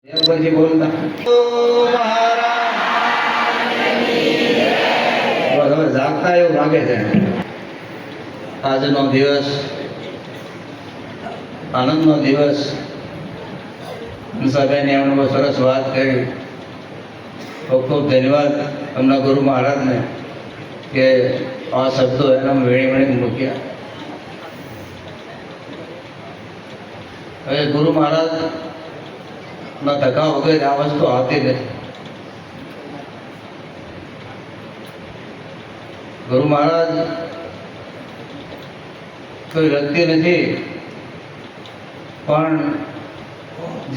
પછી બોલતા હવે જાગતા એવું લાગે છે. આજનો દિવસ આનંદનો દિવસ. હંસાબેને એમણે બહુ સરસ વાત કરી. ખૂબ ખૂબ ધન્યવાદ એમના ગુરુ મહારાજને કે આ શબ્દો એના વેણી વેણી મૂક્યા. હવે ગુરુ મહારાજ ના ધક્કા વગર આ વસ્તુ આવતી નથી. ગુરુ મહારાજ કોઈ વ્યક્તિ નથી, પણ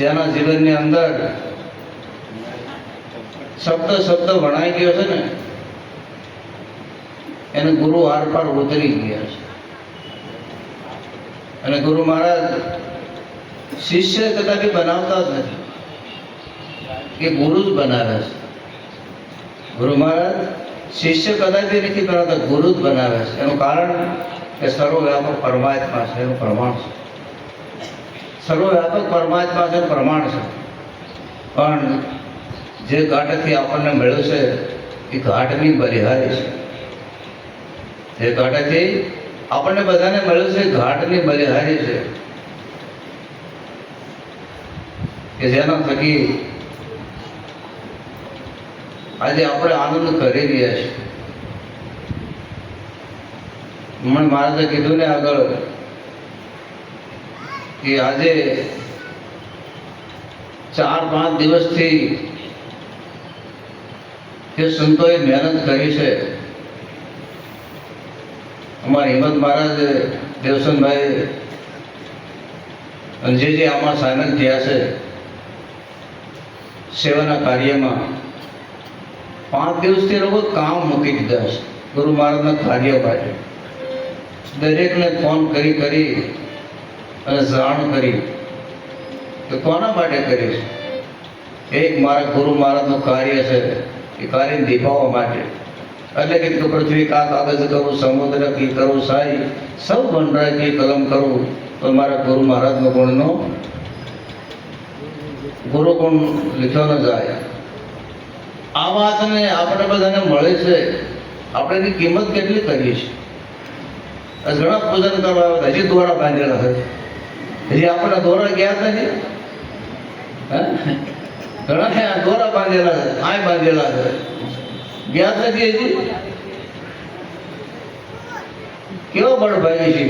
જેના જીવનની અંદર શબ્દ શબ્દ ભણાઈ ગયો છે ને એને ગુરુ આર પાર ઉતરી ગયા છે. અને ગુરુ મહારાજ શિષ્ય કદાપી બનાવતા જ નથી, કે ગુરુ જ બનાવે છે. ગુરુ મહારાજ શિષ્ય કદાપી નથી બનાવતા, ગુરુ જ બનાવે છે. એનું કારણ કે સર્વવ્યાપક પરમાત્મા છે, એનું પ્રમાણ છે. સર્વવ્યાપક પરમાત્મા છે, પ્રમાણ છે. પણ જે ઘાટથી આપણને મળ્યું છે એ ઘાટની બલિહારી છે. જે ઘાટથી આપણને બધાને મળ્યું છે ઘાટની બલિહારી છે, કે જેના થકી આજે આપણે આનંદ કરી રહ્યા છીએ. મને મહારાજે કીધું ને આગળ કે આજે 4-5 દિવસથી જે સંતોએ મહેનત કરી છે. અમારા હિંમત મહારાજ, દેવસનભાઈ અને જે આમાં સામેલ થયા છે સેવાના કાર્યમાં, 5 દિવસથી લોકો કામ મૂકી દીધા છે ગુરુ મહારાજના કાર્ય માટે. દરેકને ફોન કરી કરી અને જાણ કરી કે કોના માટે કરી છે. એક મારા ગુરુ મહારાજનું કાર્ય છે, એ કાર્યને નિભાવવા માટે. એટલે કે પૃથ્વી કા કાગજ કરું, સમુદ્ર કી કરું સાઈ, સૌ વનરાય કી કલમ કરું, તો મારા ગુરુ મહારાજનો ગુણનો ગુરુ ગુણ લીધો ન જાય. આ વાતને આપણે બધાને મળે છે. આપણે એની કિંમત કેટલી કરીએ છીએ. ઘણા પૂજન કરવા આવે, હજી દોરા બાંધેલા છે, હજી આપણે દોરા ગયા નથી. ઘણા દોરા બાંધેલા છે, આય બાંધેલા છે, ગયા નથી હજી. કેવો બળભાઈ છે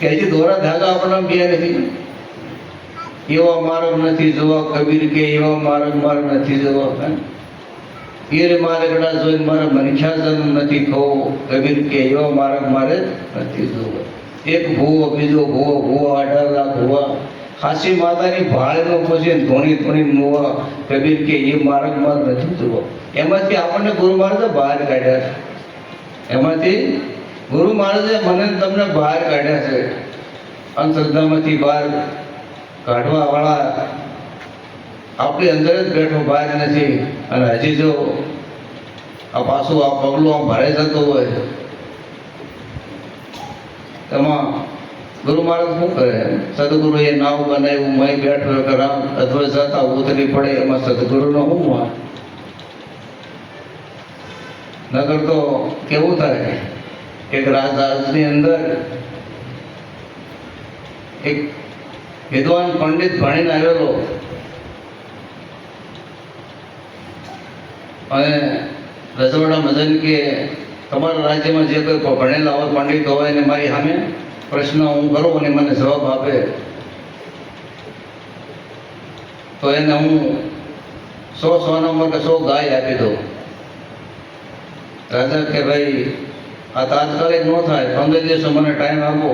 કે હજી દોરા ધાગા આપણને ગયા નથી. એવા માર્ગ નથી જોવા, કબીર કે એવા માર્ગ મારે નથી જોવા. ઈરે મારે ગડા જોઈને મારે મનખ્યા જન્મ નથી થવો, કબીર કે એવા માર્ગ મારે નથી જોવા. એક ભૂવો, બીજો ભૂવો, ભૂવો 18 લાખ ભૂવા, ખાસી માતાની ભાળેનો પૂછીને ધોણી ધોણી મોવા, કબીર કે એ માર્ગ મારે નથી જોવા. એમાંથી આપણને ગુરુ મહારાજે બહાર કાઢ્યા છે. એમાંથી ગુરુ મહારાજે મને તમને બહાર કાઢ્યા છે. અંધશ્રદ્ધામાંથી બહાર કાઢવા વાળા આપણી અંદર જ બેઠો, બહાર નથી. અને હજી જો આ પાછું આ પગલું આમ ભરાઈ જતું હોય, એમાં ગુરુ મહારાજ શું કરે? સદગુરુ એ નાવ બનાવ્યું, મય બેઠો કે રામ અધ્વર જતા ઉતરી પડે, એમાં સદગુરુનો શું વાત? નગર તો કેવું થાય, એક રાજની અંદર એક વિદ્વાન પંડિત ભણીને આવેલો અને રજવાડા મદન કે તમારા રાજ્યમાં જે કોઈ ભણેલા હોય, પંડિત હોય ને મારી સામે પ્રશ્ન હું કરું અને મને જવાબ આપે તો એને હું 100 સોનામાં કે 100 ગાય આપી દઉં. રાજા કે ભાઈ આ તાત્કાલિક ન થાય, 15 દિવસો મને ટાઈમ આપો,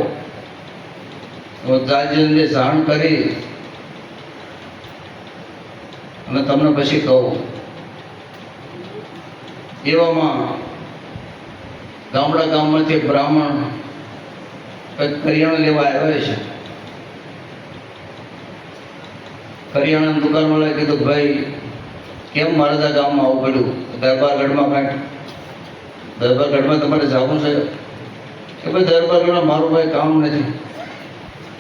હું રાજ્યને જાણ કરી અને તમને પછી કહું. એવામાં ગામમાંથી બ્રાહ્મણ કંઈક કરિયાણું લેવા આવ્યા છે. કરિયાણાની દુકાનવાળાએ કીધું, ભાઈ કેમ મારા ગામમાં આવું પડ્યું? દરબારગઢમાં કાંઈક દરબારગઢમાં તમારે જવું છે કે ભાઈ દરબારગઢમાં મારું ભાઈ કામ નથી,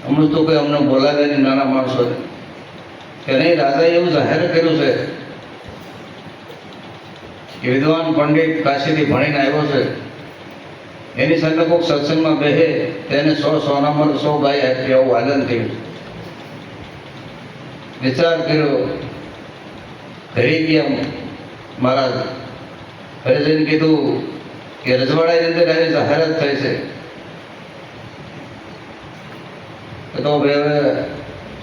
અમને તો કોઈ અમને બોલાવે નહીં, નાના માણસો કે નહીં, રાજાએ એવું જાહેર કર્યું છે કે વિદ્વાન પંડિત કાશીથી ભણીને આવ્યો છે, એની સામે કોઈક સત્સંગમાં બેહે તેને 100 સોનામાં 100 ગાય આપી, આવું આનંદ થયું. વિચાર કર્યો, ઘરે ગયા મહારાજ. ઘરે જઈને કીધું કે રજવાડાની અંદર આવી જાહેરાત થઈ છે, તો હવે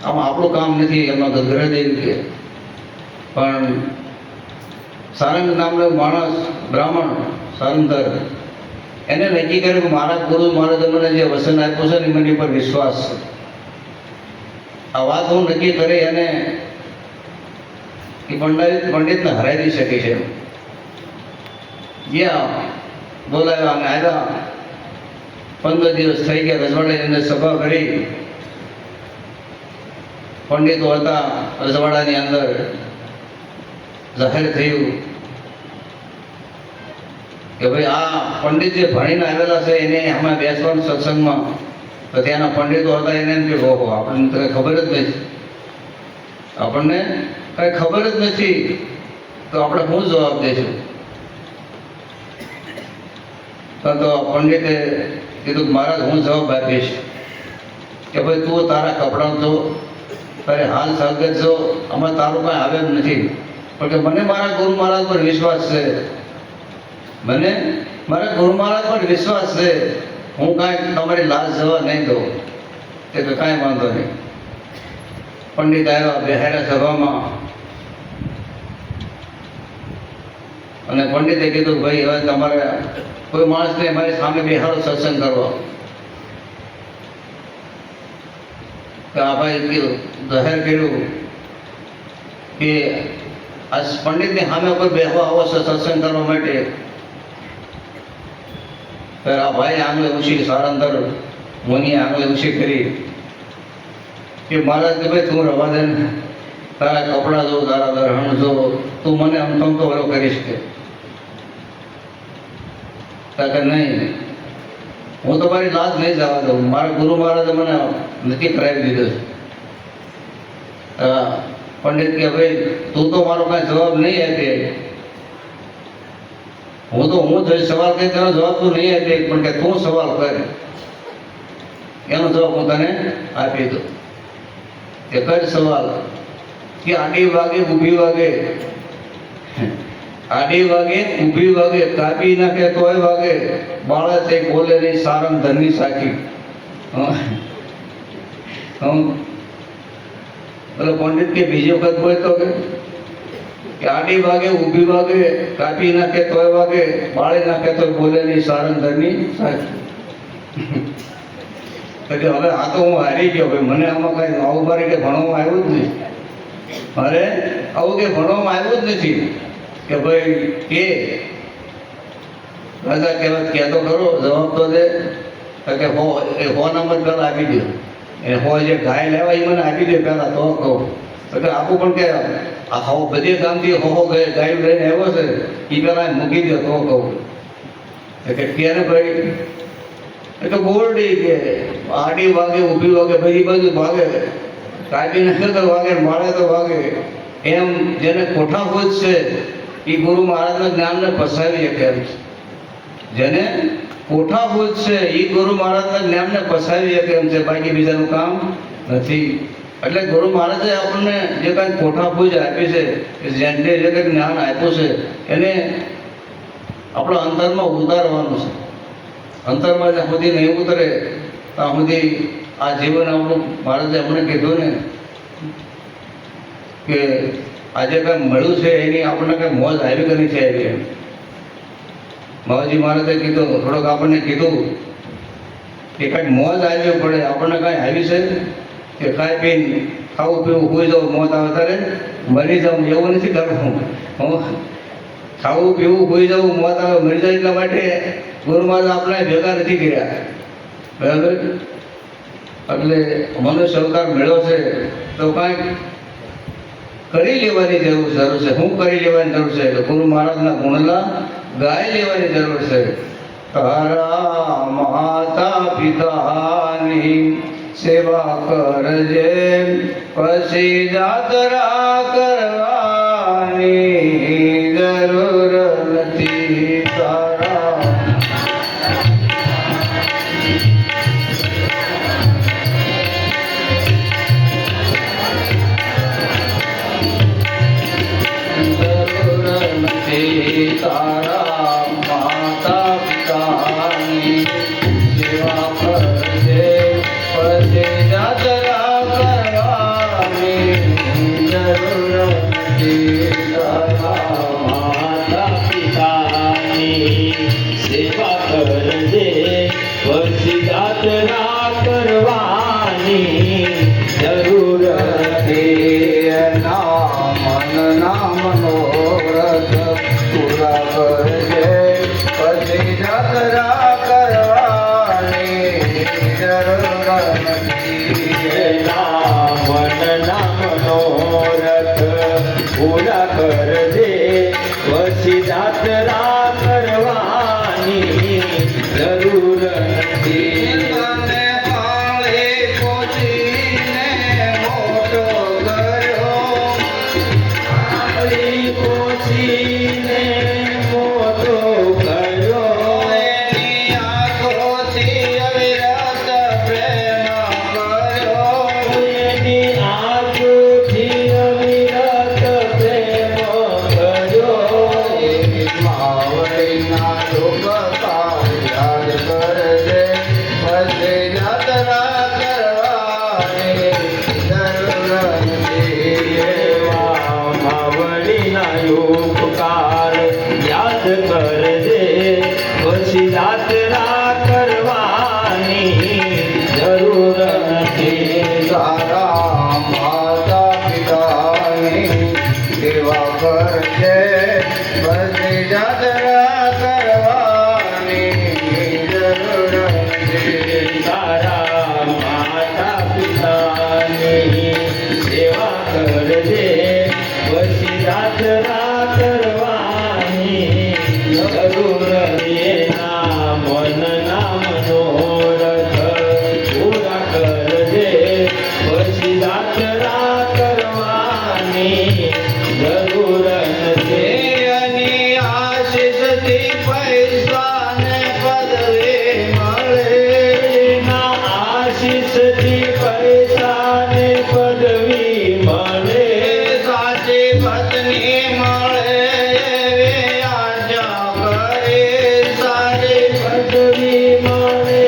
આમાં આપણું કામ નથી, એમાં ઘરે જઈને કે પણ સારંગ નામનો માણસ બ્રાહ્મણ સારંગધર એને નક્કી કર્યું કે મારા ગુરુ મહારાજ જે વચન આપ્યું છે ને એમની પર વિશ્વાસ છે. આ વાત હું નક્કી કરી અને એ પંડિતને હરાવી દઈ શકે છે. ગયા, બોલાવ્યા અને આવ્યા. 15 દિવસ થઈ ગયા, રજવાડાની અંદર સભા કરી. પંડિતો હતા રજવાડાની અંદર. જાહેર થયું કે ભાઈ આ પંડિત જે ભણીને આવેલા છે એને અમે બેસવાનું સત્સંગમાં. તો ત્યાંના પંડિતો હતા એને એમ કે ઓહો, આપણને તો કંઈ ખબર જ નથી, આપણને કંઈ ખબર જ નથી, તો આપણે શું જવાબ દઈશું? તો પંડિતે કીધું કે મહારાજ હું જવાબ આપીશ કે ભાઈ તું તારા કપડાં જો, તારે હાલ ચાલત જો, આમાં તારું કાંઈ આવે એમ નથી. પણ કે મને મારા ગુરુ મહારાજ પર વિશ્વાસ છે, મને મારા ગુરુ મહારાજ પર વિશ્વાસ છે, હું કાંઈ તમારી લાજ જવા નહીં દઉં. તે તો કાંઈ વાંધો નહીં. પંડિત આવ્યા, બેહાડ્યા સભામાં અને પંડિતે કીધું ભાઈ હવે તમારે કોઈ માણસને મારી સામે બેહાડો સત્સંગ કરવા. કે આ ભાઈ કીધું, જાહેર કર્યું કે આ પંડિતની સામે પર બેહવા આવો છો સત્સંગ કરવા માટે. ત્યારે આ ભાઈ આંગળી ઊંચી, સારંગધર મુનિએ આંગળી ઊંચી કરી કે મહારાજ કે ભાઈ તું રવા દે ને, તારા કપડાં જો, તારા દરહણ જો, તું મને અમથમ તો ઓલો કરીશ કે નહીં, હું તો મારી લાજ નહીં જવા દઉં. મારા ગુરુ મહારાજે મને નક્કી કરાવી દીધો છે. પંડિત કે ભાઈ તું તો મારો કાંઈ જવાબ નહીં આપે, હું જો સવાલ કરી તેનો જવાબ તું નહીં આપે, પણ કે તું સવાલ કર, એનો જવાબ હું તને આપી દઉં. કે કર સવાલ. કે આડી વાગે ઊભી વાગે, આડી વાગે ઊભી વાગે, કાપી નાખે તોય વાગે, બાળે તે બોલે નહીં સારંગધરની સાખી. બોલો પંડિત કે બીજી વખત બોલતો કે આડી વાગે ઊભી વાગે, કાપી નાખે તોય વાગે, બાળી નાખે તો બોલે નહીં સારંગધરની સાખી. એટલે હવે આ તો હું હારી ગયો ભાઈ, મને આમાં કાંઈ આવું મારે કે ભણવામાં આવ્યું જ નહીં, મારે આવું કે ભણવામાં આવ્યું જ નથી. કે ભાઈ કે રાજા કહેવાય કહેતો ખરો, જવાબ તો દે. કે હો નંબર પહેલાં આપી દો, એ હો જે ગાય લેવાય એ મને આપી દે પહેલાં, તો કહું. તો કે આપું પણ કે આ હો બધી ગામથી હો ગાય લઈને આવ્યો છે એ પહેલાં મૂકી દે તો કહું. કે ક્યારે ભાઈ એ તો ગોરડી કે આડી વાગે ઊભી વાગે બધી બાજુ વાગે, કાપી નાખે તો વાગે, મારે તો વાગે. એમ જેને કોઠા હોજ છે એ ગુરુ મહારાજના જ્ઞાનને પસાવી શકે એમ છે. જેને કોઠા હોજ છે એ ગુરુ મહારાજના જ્ઞાનને પસાવી શકે એમ છે, બાકી બીજાનું કામ નથી. એટલે ગુરુ મહારાજે આપણને જે કાંઈ કોઠા ભૂજ આપી છે, જેને જે કંઈ જ્ઞાન આપ્યું છે એને આપણા અંતરમાં ઉતારવાનું છે. અંતરમાં જ્યાં સુધી નહીં ઉતરે ત્યાં સુધી આ જીવન આપણું મહારાજે અમને કીધું ને કે આજે કાંઈ મળ્યું છે એની આપણને કાંઈ મોજ આવી કે નથી આવી. એમ બાબાજી મહારાજે કીધું, થોડોક આપણને કીધું કે કાંઈક મોજ આવી પડે. આપણને કાંઈ આવી છે કે ખાઈ પીને ખાવું પીવું હોઈ જાઉં, મોત આવે ત્યારે મરી જાઉં, એવું નથી કરવું. ખાવું પીવું હોઈ જવું, મોત આવે મરી જાય, એટલા માટે ગુરુ મહારાજ આપણે ભેગા નથી કર્યા. બરાબર. એટલે મનુષ્ય અવતાર મળ્યો છે તો કાંઈક કરી લેવાની જરૂર છે. શું કરી લેવાની જરૂર છે? કે ગુરુ મહારાજના ગુણલા ગાઈ લેવાની જરૂર છે. તારા માતા પિતાની સેવા કરજે પછી જાત્રા કરવાની જરૂર નથી તારા તારા માતા પિતાની સેવા કરજે પછી જાત્રા કરવાની જરૂર નથી તારા માતા પિતાની સેવા કરજે પછી યાત્રા કરવાની જરૂર નથી નામ મનોરથ પૂરા કરજે પછી જાત્રા કરવાની જરૂર નથી મનના મનોરથ પૂરા કરજે પછી યાત્રા કરવાની જરૂર નથી તને પાળે પહોંચીને મોટો કર્યો આપણી પહોંચીને મોટો કર્યો એની આંખોથી અવિરત પ્રેમ કર્યો એની આંખોથી અવિરત પ્રેમ કર્યો માવડીના ડૂબતા યાદ કરજે પછી યાત્રા કરવાની જરૂર નથી માવડીના ઉપકાર યાદ કરજે પછી યાત્રા કરવાની જરૂર નથી તારા માતા પિતાની સેવા કરજે પછી જાત્રા કરવાની જરૂર નથી તારા માતા પિતાની સેવા કરજે પછી યાત્રા કરવાની જરૂર એના મનના મનોરથ પૂરા કરજે પછી યાત્રા કરવાની જરૂર નથી એની આશીષથી પૈસા ને પદવી મળે એના આશીષથી પૈસા ને પદવી મળે સાચી પત્ની મળે એવી આશા કરે સારી પદવી મળે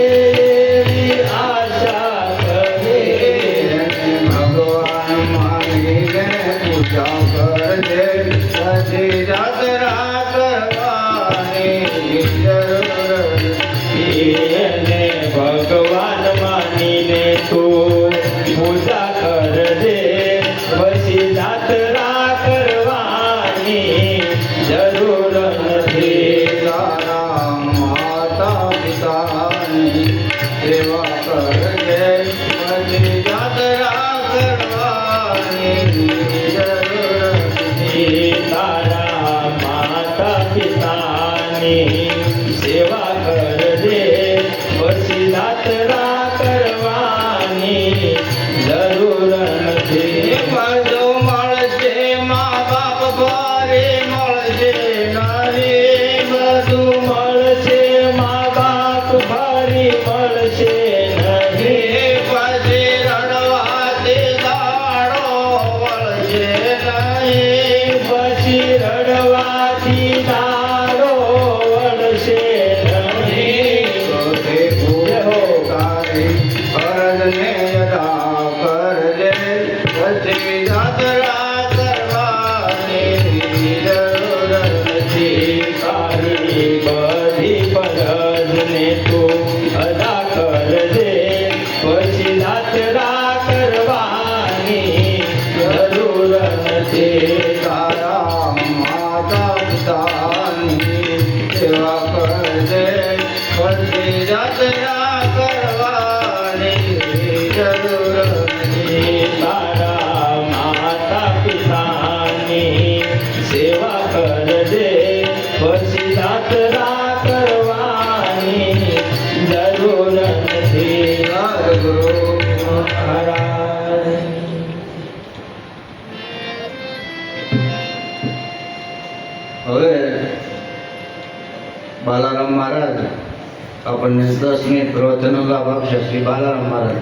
એવી આશા કરે ભગવાન માનીને પૂજા કરજે પછી જાત્રા કરવાની જરૂર એને ભગવાન માનીને તું પૂજા કરજે પછી યાત્રા કરવાની જરૂર નથી તારા માતા પિતાની સેવા કરજે પછી જાત્રા કરવાની જરૂર નથી તારા માતા પિતાની સેવા કરજે પછી યાત્રા કરવાની જરૂર નથી બધું મળશે મા બાપ ભારે મળશે નારી બધું મળશે મા બાપ ભારી મળશે નહીં પછી રડવાથી દાડો વળશે નહીં પછી રડવાથી દાડો વળશે નહીં તે ભૂલો તારી ફરજને અદા કરજે પછી જાત્રા કરવાની જરૂર નથી તારી બધી ફરજને તું અદા કરજે પછી યાત્રા કરવાની જરૂર નથી તારા માતા પિતાની સેવા કરજે પછી જાત્રા કરવાની જરૂર નથી તારા માતા પિતાની સેવા કરજે પછી યાત્રા કરવાની જરૂર નથી સદગુરુ મહારાજ. હવે બાલારામ મહારાજ આપણને 10 મિનિટ પ્રવચનનો લાભ આપશે. શ્રી બાલારામ મહારાજ.